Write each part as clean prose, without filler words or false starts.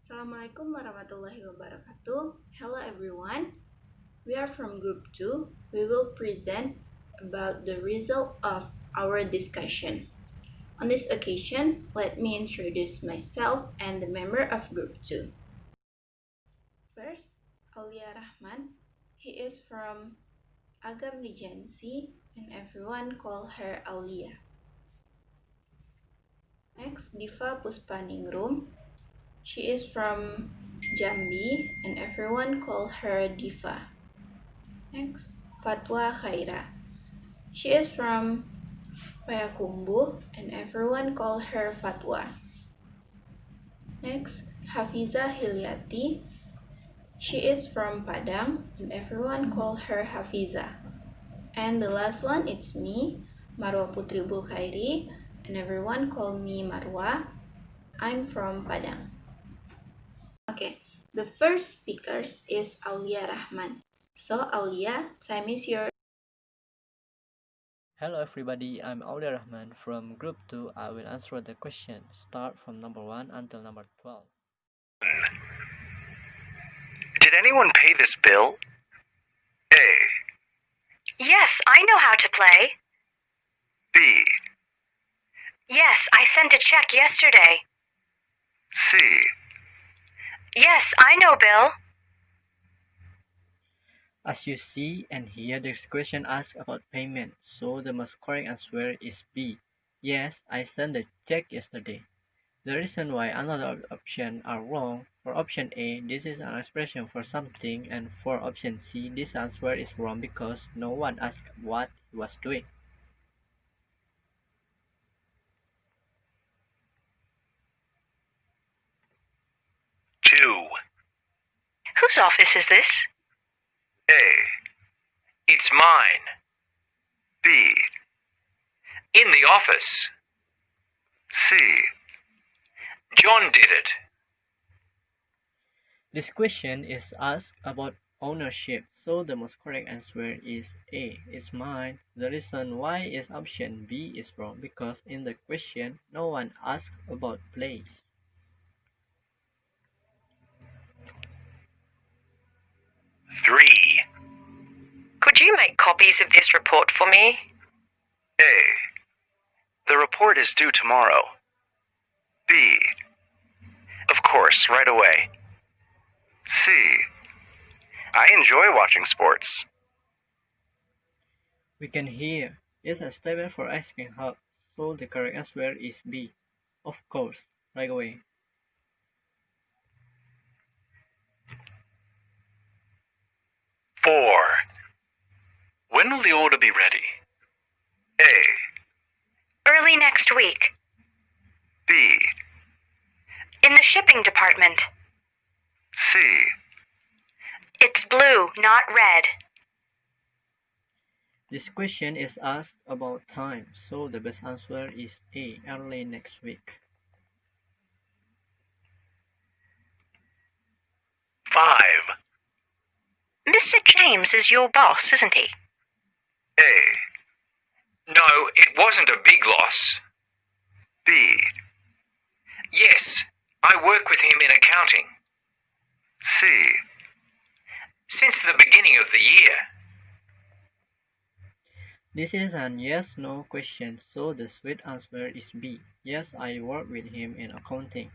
Assalamualaikum warahmatullahi wabarakatuh. Hello everyone. We are from group 2. We will present about the result of our discussion. On this occasion, let me introduce myself and the member of group 2. First, Aulia Rahman. He is from Agam Lijansi and everyone call her Aulia. Next, Diva Puspa Ningrum. She is from Jambi and everyone call her Diva. Next, Fatwa Khaira. She is from Payakumbuh and everyone call her Fatwa. Next, Hafidza Healyati. She is from Padang and everyone call her Hafidza. And the last one, it's me, Marwa Putri Bulkhairi, and everyone call me Marwa. I'm from Padang. Okay, the first speaker is Aulia Rahman. So Aulia, time is yours. Hello everybody, I'm Aulia Rahman from Group 2. I will answer the question. Start from number 1 until number 12. Did anyone pay this bill? A. Yes, I know how to play. B. Yes, I sent a check yesterday. C. Yes, I know, Bill. As you see and hear, this question asks about payment, so the most correct answer is B. Yes, I sent the check yesterday. The reason why another options are wrong: for option A, this is an expression for something, and for option C, this answer is wrong because no one asked what he was doing. Two. Whose office is this? A. It's mine. B. In the office. C. John did it. This question is asked about ownership, so the most correct answer is A. It's mine. The reason why is option B is wrong because in the question no one asked about place. 3. Could you make copies of this report for me? A. The report is due tomorrow. B. Of course, right away. C. I enjoy watching sports. We can hear is a statement for asking help, so the correct answer is B. Of course, right away. 4. When will the order be ready? A. Early next week. B. In the shipping department. C. It's blue, not red. This question is asked about time, so the best answer is A. Early next week. 5. Mr. James is your boss, isn't he? A. No, it wasn't a big loss. B. Yes, I work with him in accounting. C. Since the beginning of the year. This is an yes-no question, so the sweet answer is B. Yes, I work with him in accounting.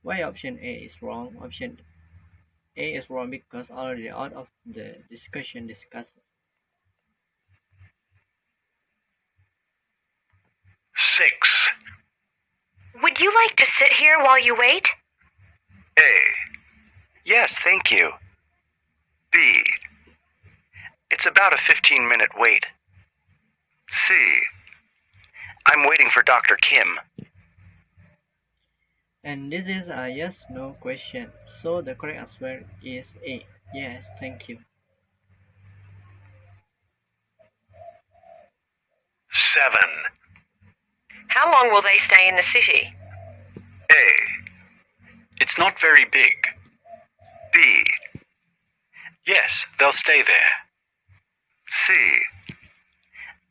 Why option A is wrong? Option A is wrong because already out of the discussion discussed. 6. Would you like to sit here while you wait? A. Yes, thank you. B. It's about a 15-minute wait. C. I'm waiting for Dr. Kim. And this is a yes-no question, so the correct answer is A. Yes, thank you. 7. How long will they stay in the city? A. It's not very big. B. Yes, they'll stay there. C.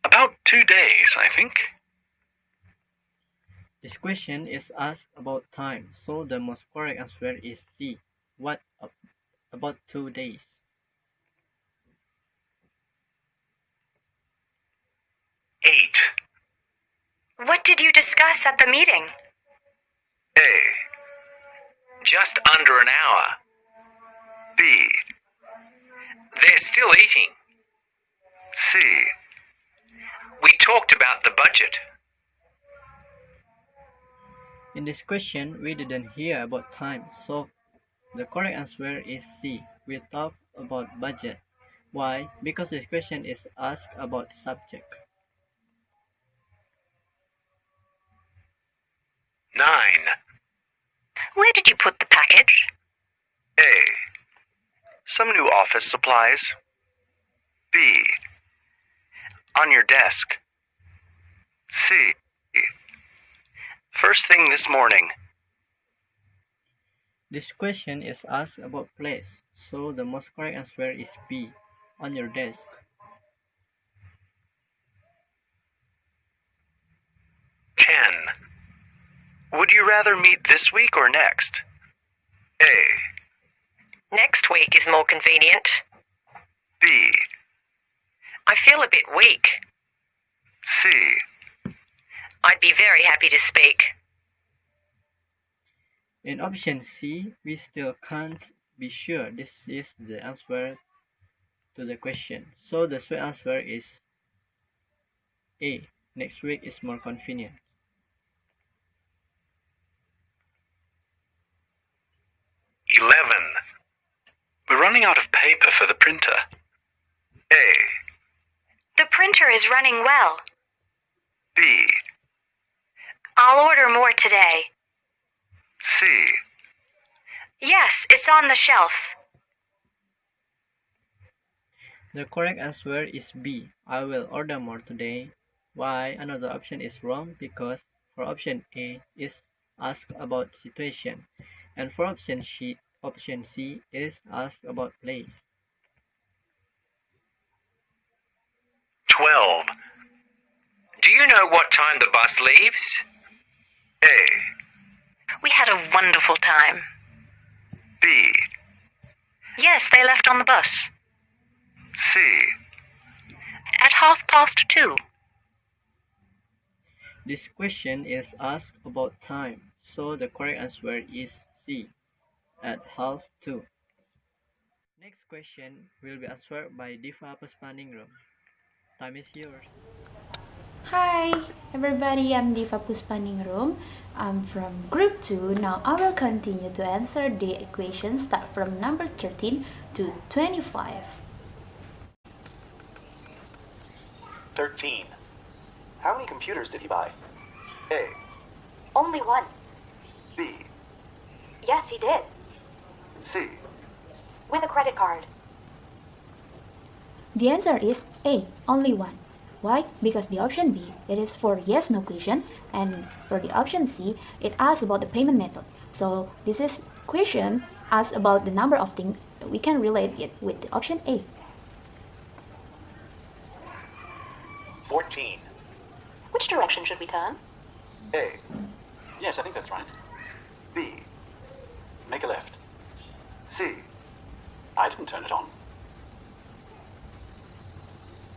About 2 days, I think. This question is asked about time, so the most correct answer is C. What about 2 days? Eight. What did you discuss at the meeting? A. Just under an hour. B. They're still eating. C. We talked about the budget. In this question, we didn't hear about time, so the correct answer is C. We talked about budget. Why? Because this question is asked about subject. 9. Where did you put the package? A. Some new office supplies. B. On your desk. C. First thing this morning. This question is asked about place, so the most correct answer is B. On your desk. 10. Would you rather meet this week or next? A. Next week is more convenient. B. I feel a bit weak. C. I'd be very happy to speak. In option C, we still can't be sure this is the answer to the question, so the straight answer is A. Next week is more convenient. 11. We're running out of paper for the printer. A. The printer is running well. B. I'll order more today. C. Yes, it's on the shelf. The correct answer is B. I will order more today. Why? Another option is wrong because for option A is asked about situation, and for option C is asked about place. 12. Do you know what time the bus leaves? A. We had a wonderful time. B. Yes, they left on the bus. C. At 2:30. This question is asked about time, so the correct answer is C. At 1:30. Next question will be answered by Diva, Puspa, Ningrum. Time is yours. Hi everybody, I'm Diva Puspa Ningrum. I'm from Group 2. Now I will continue to answer the equations start from number 13 to 25. 13. How many computers did he buy? A. Only one. B. Yes, he did. C. With a credit card. The answer is A, only one. Why? Because the option B, it is for yes/no question, and for the option C, it asks about the payment method. So this is question asks about the number of things. We can relate it with the option A. 14. Which direction should we turn? A. Yes, I think that's right. B. Make a left. C. I didn't turn it on.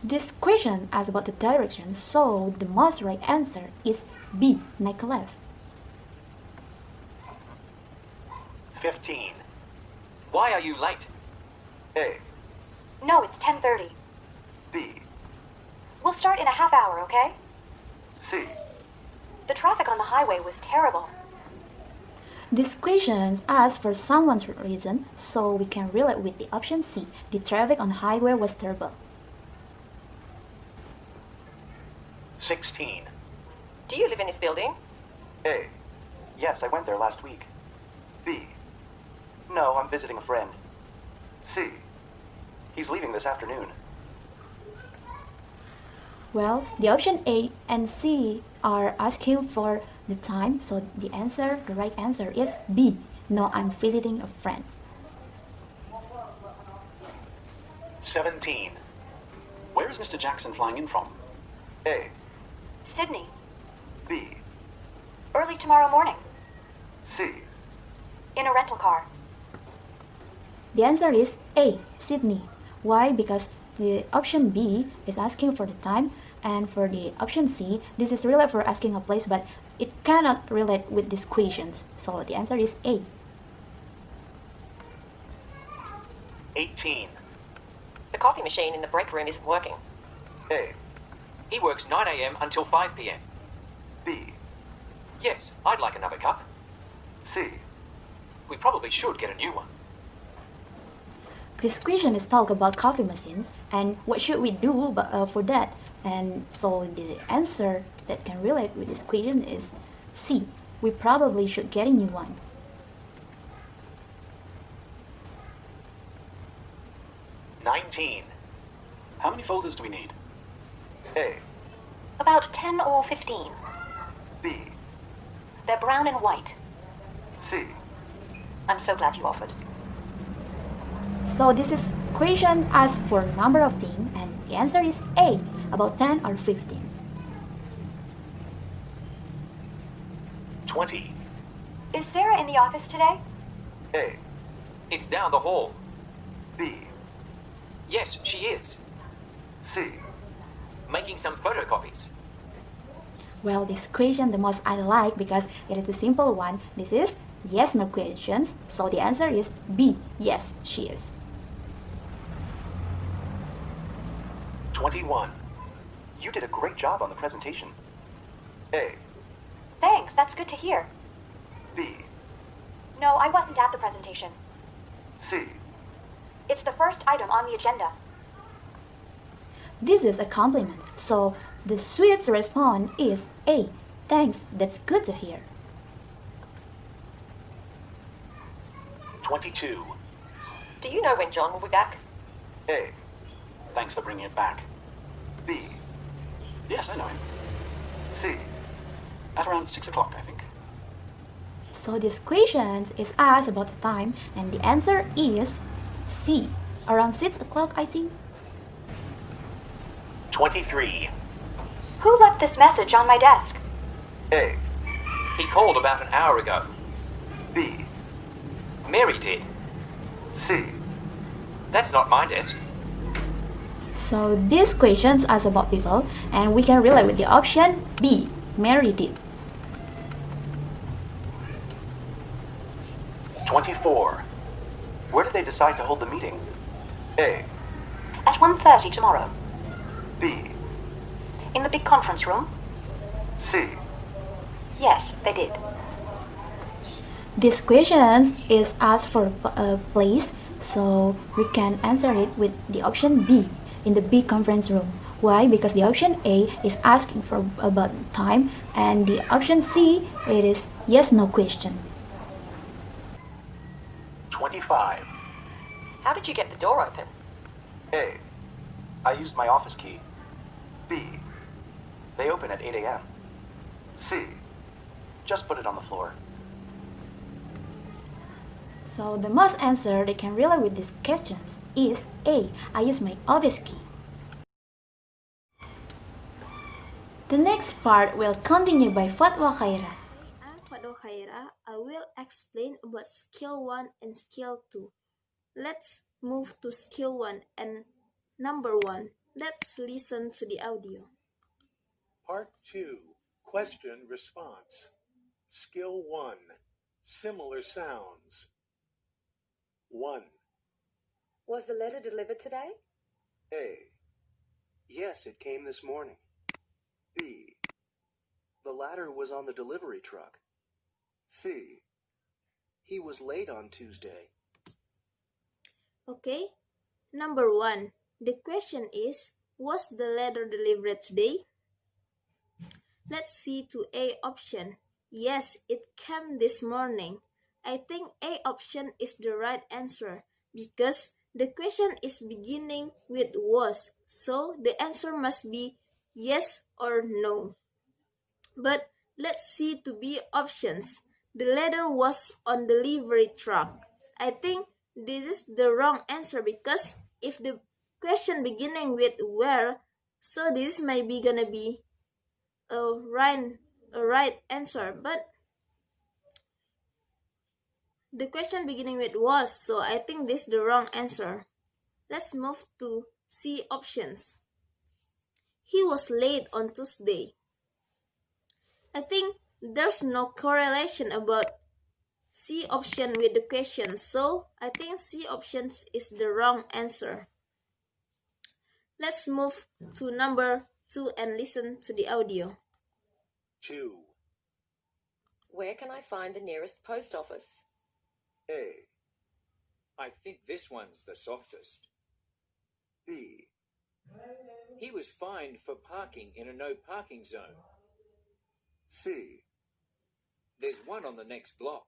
This question asks about the direction, so the most right answer is B, make a left. 15. Why are you late? A. No, it's 10:30. B. We'll start in a half hour, okay? C. The traffic on the highway was terrible. This question asks for someone's reason, so we can relate with the option C. The traffic on the highway was terrible. 16. Do you live in this building? A. Yes, I went there last week. B. No, I'm visiting a friend. C. He's leaving this afternoon. Well, the option A and C are asking for the time, so the right answer is B. No, I'm visiting a friend. 17. Where is Mr. Jackson flying in from? A. Sydney. B. Early tomorrow morning. C. In a rental car. The answer is A, Sydney. Why? Because the option B is asking for the time, and for the option C, this is really for asking a place, but it cannot relate with these questions. So the answer is A. 18. The coffee machine in the break room isn't working. A. He works 9 a.m. until 5 p.m. B. Yes, I'd like another cup. C. We probably should get a new one. This question is talk about coffee machines and what should we do for that. And so the answer that can relate with this question is C. We probably should get a new one. 19. How many folders do we need? A. About 10 or 15. B. They're brown and white. C. I'm so glad you offered. So this is question asks for number of things, and the answer is A, about 10 or 15. 20. Is Sarah in the office today? A. It's down the hall. B. Yes, she is. C. Making some photocopies. Well, this question the most I like because it is a simple one. This is yes no questions, so the answer is B, yes she is. 21. You did a great job on the presentation. A. Thanks, that's good to hear. B. No, I wasn't at the presentation. C. It's the first item on the agenda. This is a compliment, so the sweet response is A, thanks, that's good to hear. 22. Do you know when John will be back? A. Thanks for bringing it back. B. Yes, I know him. C. At around 6 o'clock, I think. So this question is asked about the time, and the answer is C, around 6 o'clock I think. 23. Who left this message on my desk? A. He called about an hour ago. B. Mary did. C. That's not my desk. So these questions ask about people, and we can relate with the option B, Mary did. 24. Where did they decide to hold the meeting? A. At 1:30 tomorrow. B. In the big conference room? C. Yes, they did. This question is asked for a place, so we can answer it with the option B, in the big conference room. Why? Because the option A is asking for about time, and the option C, it is yes no question. 25. How did you get the door open? A. I used my office key. B. They open at 8 a.m. C. Just put it on the floor. So the most answer that can relate with these questions is A, I use my office key. The next part will continue by Fatwa Khaira. I'm Fatwa Khaira. I will explain about skill 1 and skill 2. Let's move to skill 1 and number 1. Let's listen to the audio. Part 2, Question Response. Skill 1, Similar Sounds. 1. Was the letter delivered today? A. Yes, it came this morning. B. The latter was on the delivery truck. C. He was late on Tuesday. Okay. Number 1. The question is, was the letter delivered today? Let's see to A option. Yes, it came this morning. I think A option is the right answer because the question is beginning with was, so the answer must be yes or no. But let's see to B options. The letter was on delivery truck. I think this is the wrong answer because if the question beginning with where, so this may be gonna be a a right answer, but the question beginning with was, so I think this is the wrong answer. Let's move to C options. He was late on Tuesday. I think there's no correlation about C option with the question, so I think C option is the wrong answer. Let's move to number 2 and listen to the audio. 2. Where can I find the nearest post office? A. I think this one's the softest. B. He was fined for parking in a no parking zone. C. There's one on the next block.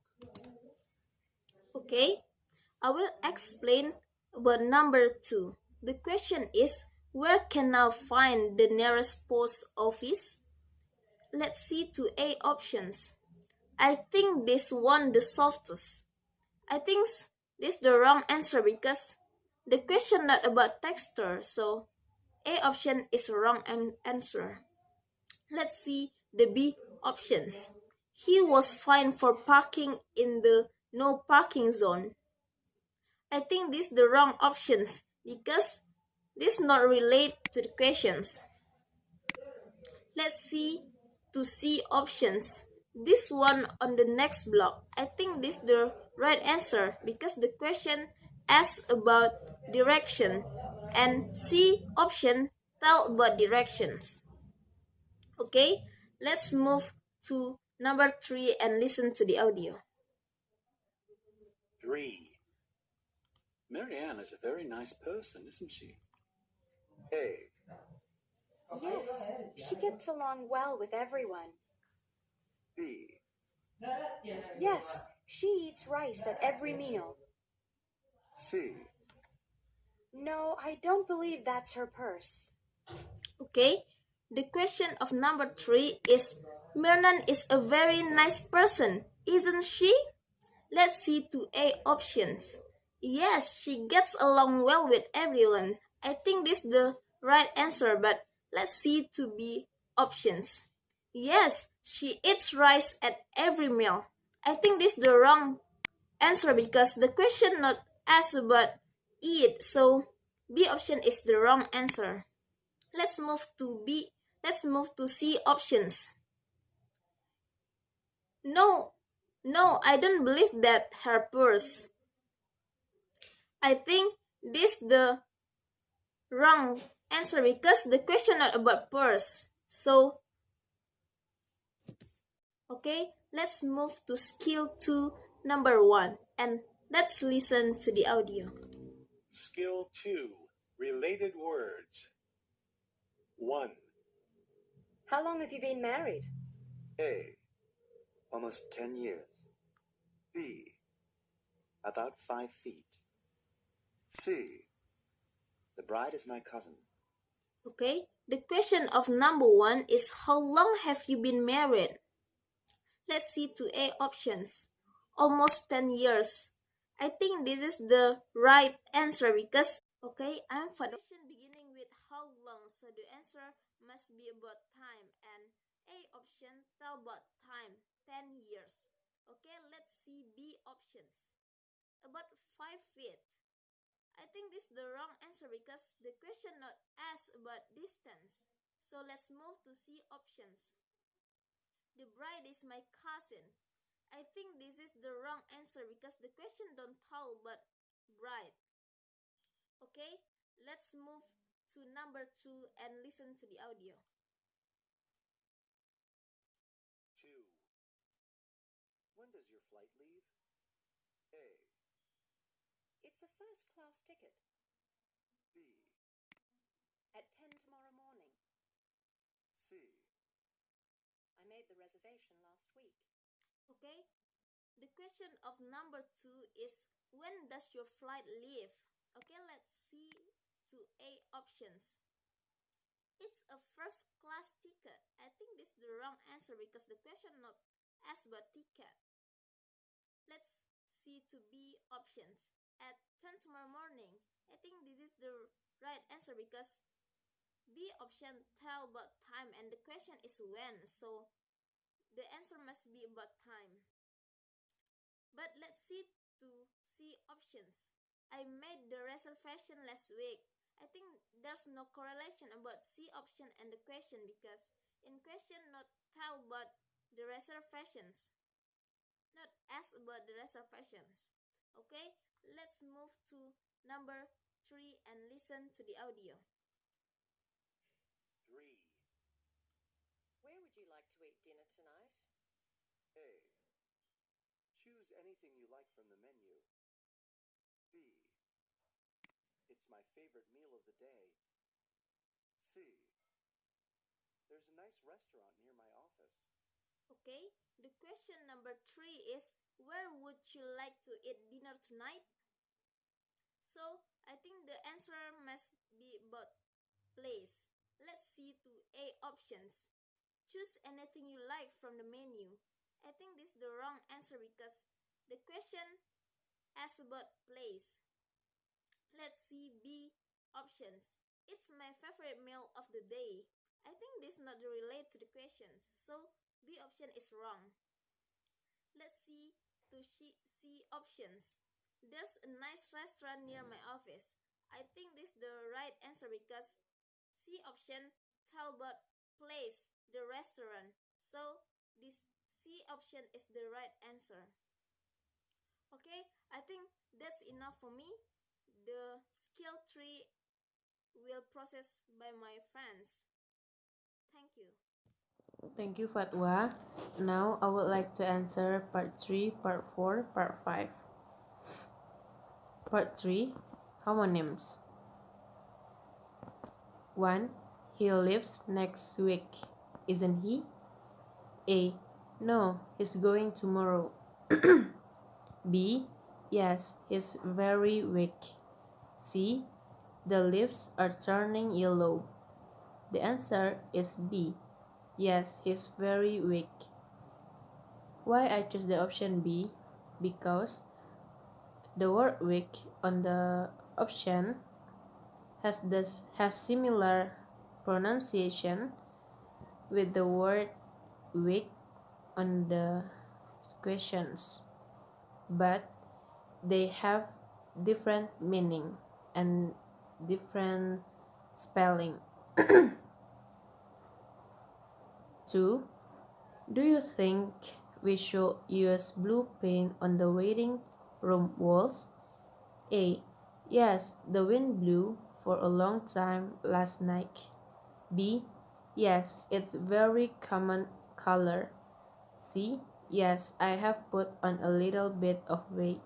Okay, I will explain about number 2. The question is, where can I find the nearest post office? Let's see to A options. I think this one the softest. I think this is the wrong answer because the question not about texture, so A option is wrong answer. Let's see the B options. He was fined for parking in the no parking zone. I think this is the wrong options because this not relate to the questions. Let's see to C options. This one on the next block. I think this is the right answer because the question asks about direction and C option tell about directions. Okay, let's move to number 3 and listen to the audio. 3. Marianne is a very nice person, isn't she? A. Yes, she gets along well with everyone. B. Yes, she eats rice at every meal. C. No, I don't believe that's her purse. Okay, the question of number 3 is, Marianne is a very nice person, isn't she? Let's see to A options. Yes, she gets along well with everyone. I think this is the right answer, but let's see to B options. Yes, she eats rice at every meal. I think this is the wrong answer because the question not asked about eat, so B option is the wrong answer. Let's move to C options. No, I don't believe that her purse. I think this is the wrong answer because the question not about purse. So, okay, let's move to skill 2, number 1, and let's listen to the audio. Skill 2. Related words. 1. How long have you been married? A. Almost 10 years. B. About 5 feet. C. The bride is my cousin. Okay, the question of number 1 is, how long have you been married? Let's see to A options. Almost 10 years. I think this is the right answer because, okay, I'm for the question beginning with how long, so the answer must be about time, and A option tell about time, 10 years. Okay, let's see B options. About 5 feet. I think this is the wrong answer because the question not asked about distance. So let's move to C options. The bride is my cousin. I think this is the wrong answer because the question don't tell about bride. Okay, let's move to number 2 and listen to the audio. 2. When does your flight leave? A. It's a first-class ticket. B. At 10 tomorrow morning. C. I made the reservation last week. Okay, the question of number 2 is, when does your flight leave? Okay, let's see to A options. It's a first-class ticket. I think this is the wrong answer because the question not asked about ticket. Let's see to B options. At 10 tomorrow morning. I think this is the right answer because B option tell about time and the question is when. So the answer must be about time. But let's see to C options. I made the reservation last week. I think there's no correlation about C option and the question because in question not tell about the reservations, not ask about the reservations. Okay, let's move to number 3 and listen to the audio. 3. Where would you like to eat dinner tonight? A. Choose anything you like from the menu. B. It's my favorite meal of the day. C. There's a nice restaurant near my office. Okay, the question number 3 is, where would you like to eat dinner tonight? So, I think the answer must be about place. Let's see to A options. Choose anything you like from the menu. I think this is the wrong answer because the question asks about place. Let's see B options. It's my favorite meal of the day. I think this is not related to the questions, so B option is wrong. Let's see to C options. There's a nice restaurant near my office. I think this is the right answer because C option tell about place, the restaurant. So this C option is the right answer. Okay, I think that's enough for me. The skill 3 will process by my friends. Thank you. Thank you, Fatwa. Now I would like to answer part 3, part 4, part 5. Part 3, homonyms. 1. He leaves next week, isn't he? A. No, he's going tomorrow. B. Yes, he's very weak. C. The leaves are turning yellow. The answer is B. Yes, he's very weak. Why I choose the option B? Because the word weak on the option has similar pronunciation with the word weak on the questions, but they have different meaning and different spelling. 2. Do you think we should use blue paint on the waiting room walls? A. Yes, the wind blew for a long time last night. B. Yes, it's very common color. C. Yes, I have put on a little bit of weight.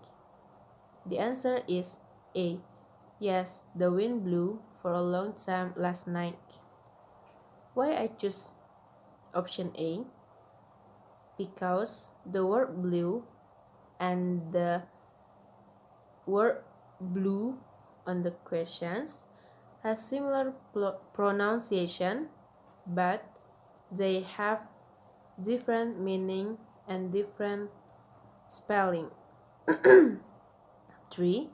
The answer is A. Yes, the wind blew for a long time last night. Why I choose option A? Because the word blue and the word blue on the questions has similar pronunciation, but they have different meaning and different spelling. 3.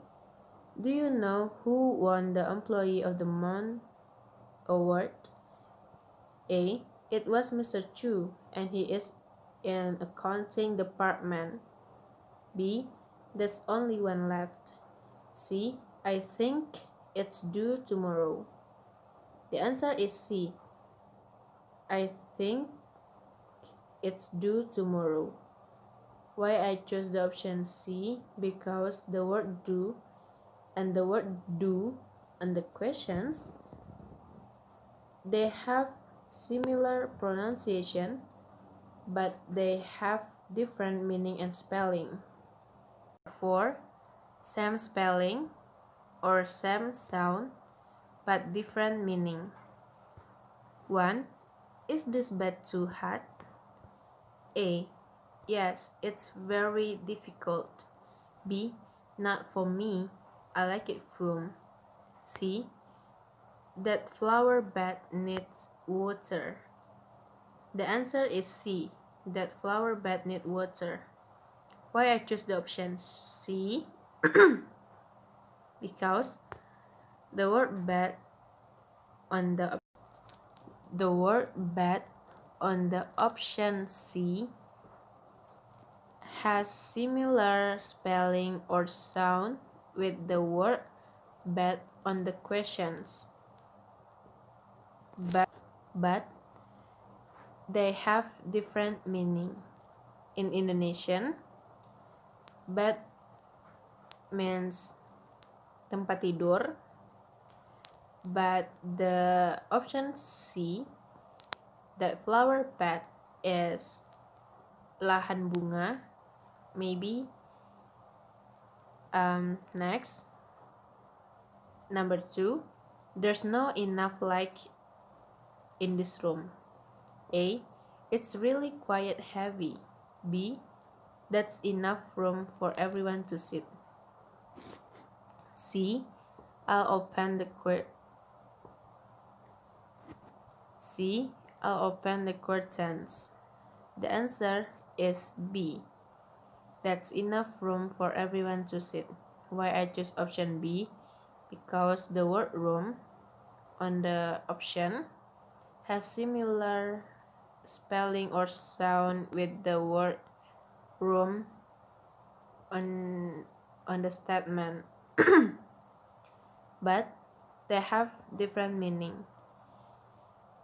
Do you know who won the Employee of the Month award? A. It was Mr. Chu, and he is in accounting department. B. There's only one left. C. I think it's due tomorrow. The answer is C. I think it's due tomorrow. Why I chose the option C? Because the word do and the word do on the questions, they have similar pronunciation, but they have different meaning and spelling. 4. Same spelling or same sound, but different meaning. 1. Is this bed too hard? A. Yes, it's very difficult. B. Not for me. I like it firm. C. That flower bed needs water. The answer is C. That flower bed needs water. Why I choose the option C? Because the word bed on the word bed on the option C has similar spelling or sound with the word bed on the questions, but they have different meaning. In Indonesian, bed means tempat tidur, but the option C, that flower bed, is lahan bunga, maybe. Next, number 2, there's no enough light in this room. A, it's really quite heavy. B, that's enough room for everyone to sit. C, I'll open the curtains. The answer is B. That's enough room for everyone to sit. Why I choose option B? Because the word room on the option has similar spelling or sound with the word room on the statement, but they have different meaning.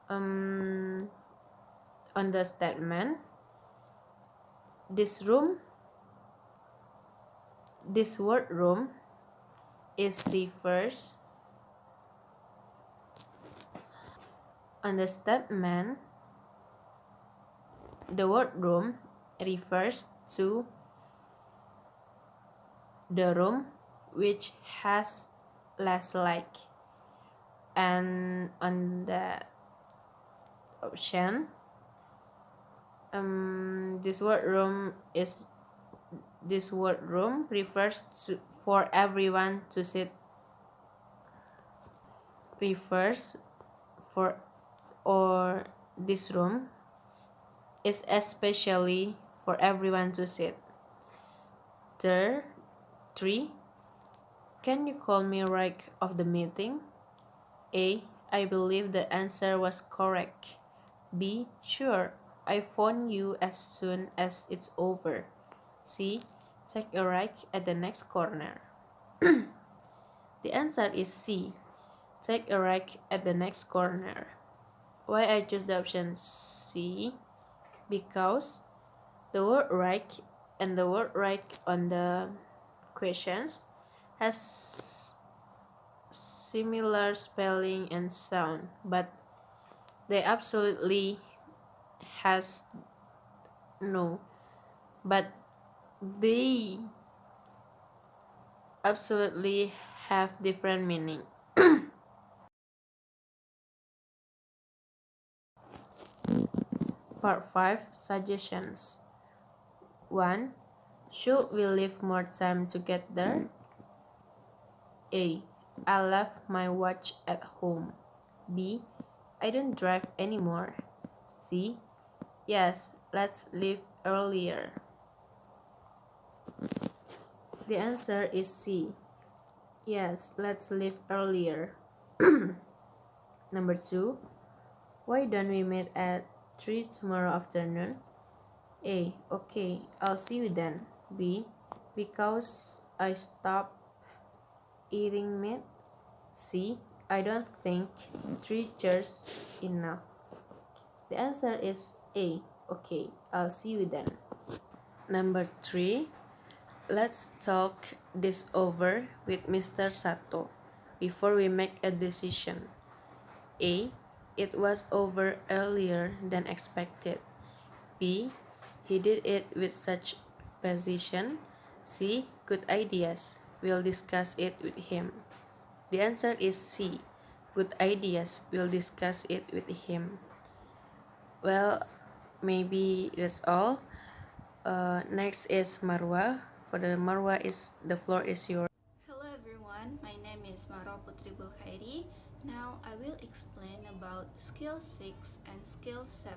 On the statement, this word room is refers. On the statement, the word room refers to the room which has less light, and on the option, this word room refers to for everyone to sit, or this room is especially for everyone to sit. 3, can you call me right of the meeting? A, I believe the answer was correct. B, sure, I phone you as soon as it's over. C, take a right at the next corner. The answer is C, take a right at the next corner. Why I choose the option C? Because the word right and the word right on the questions has similar spelling and sound, but they absolutely have different meaning. Part 5, suggestions. 1. Should we leave more time to get there? A, I left my watch at home. B, I don't drive anymore. C, yes, let's leave earlier. The answer is C. Yes, let's leave earlier. Number 2, why don't we meet at 3 tomorrow afternoon? A, okay, I'll see you then. B, because I stopped eating meat. C, I don't think 3 chairs enough. The answer is A, okay, I'll see you then. Number 3, let's talk this over with Mr. Sato before we make a decision. A, it was over earlier than expected. B, he did it with such precision. C, good ideas. We'll discuss it with him. The answer is C, good ideas. We'll discuss it with him. Well, maybe that's all. Next is Marwa. For the Marwa, the floor is yours. Hello everyone, my name is Marwa Putri Bulkhairi. Now I will explain about skill 6 and skill 7.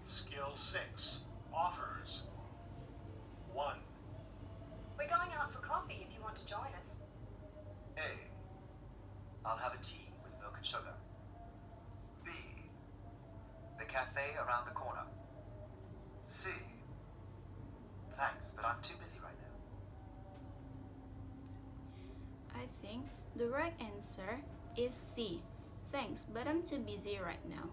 Skill 6 offers 1. We're going out for coffee if you want to join us. A, I'll have a tea with milk and sugar. around the corner. C. Thanks, but I'm too busy right now. I think the right answer is C. Thanks, but I'm too busy right now.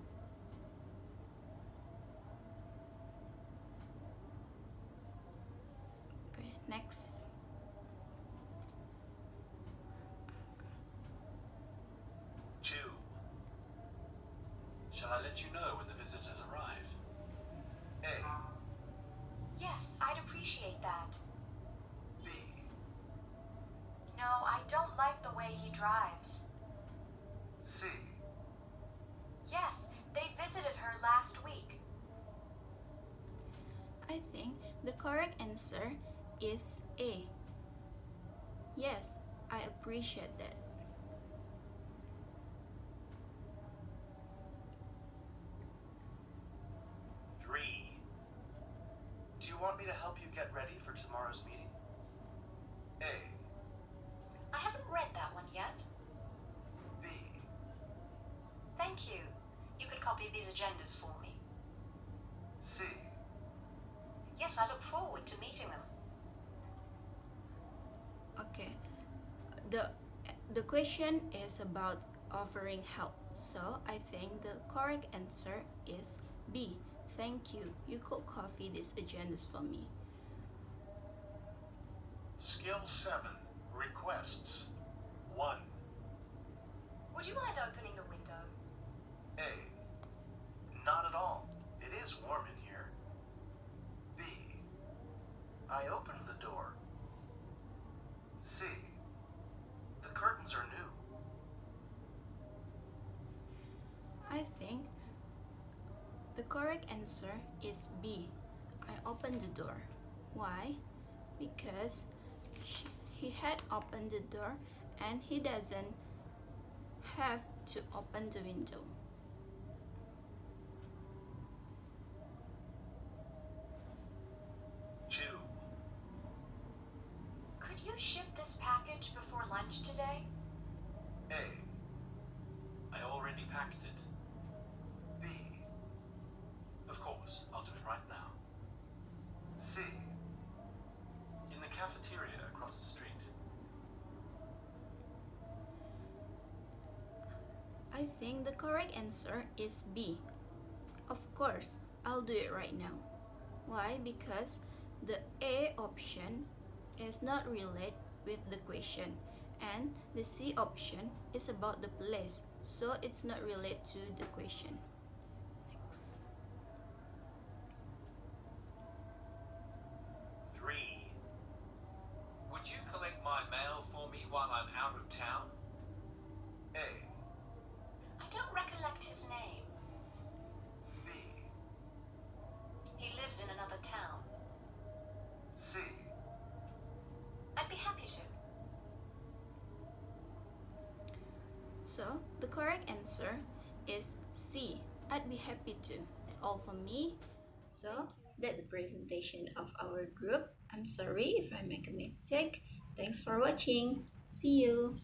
Okay, next. Chew. Shall I let you know when the visitors arrive? A. Yes, I'd appreciate that. B. No, I don't like the way he drives. C. Yes, they visited her last week. I think the correct answer is A. Yes, I appreciate that. Do you want me to help you get ready for tomorrow's meeting? A. I haven't read that one yet. B. Thank you. You could copy these agendas for me. C. Yes, I look forward to meeting them. Okay. The question is about offering help. So I think the correct answer is B. Thank you. You could copy these agendas for me. Skill 7. Requests. 1. Would you mind opening the window? A. Not at all. It is warm in here. B. I opened the door. C. The curtains are new. I think the correct answer is B. I opened the door. Why? Because he had opened the door and he doesn't have to open the window. Chew. Could you ship this package before lunch today? A. I already packed it. B. Of course, I'll do it right now. C. In the cafeteria across the street. I think the correct answer is B. Of course, I'll do it right now. Why? Because the A option is not related with the question and the C option is about the place, so it's not related to the question. Next. 3. Would you collect my mail for me while I'm out of town? A. I don't recollect his name. B. He lives in another town. C. I'd be happy to. So the correct answer is C. I'd be happy to. That's all for me. So that's the presentation of our group. I'm sorry if I make a mistake. Thanks for watching. See you.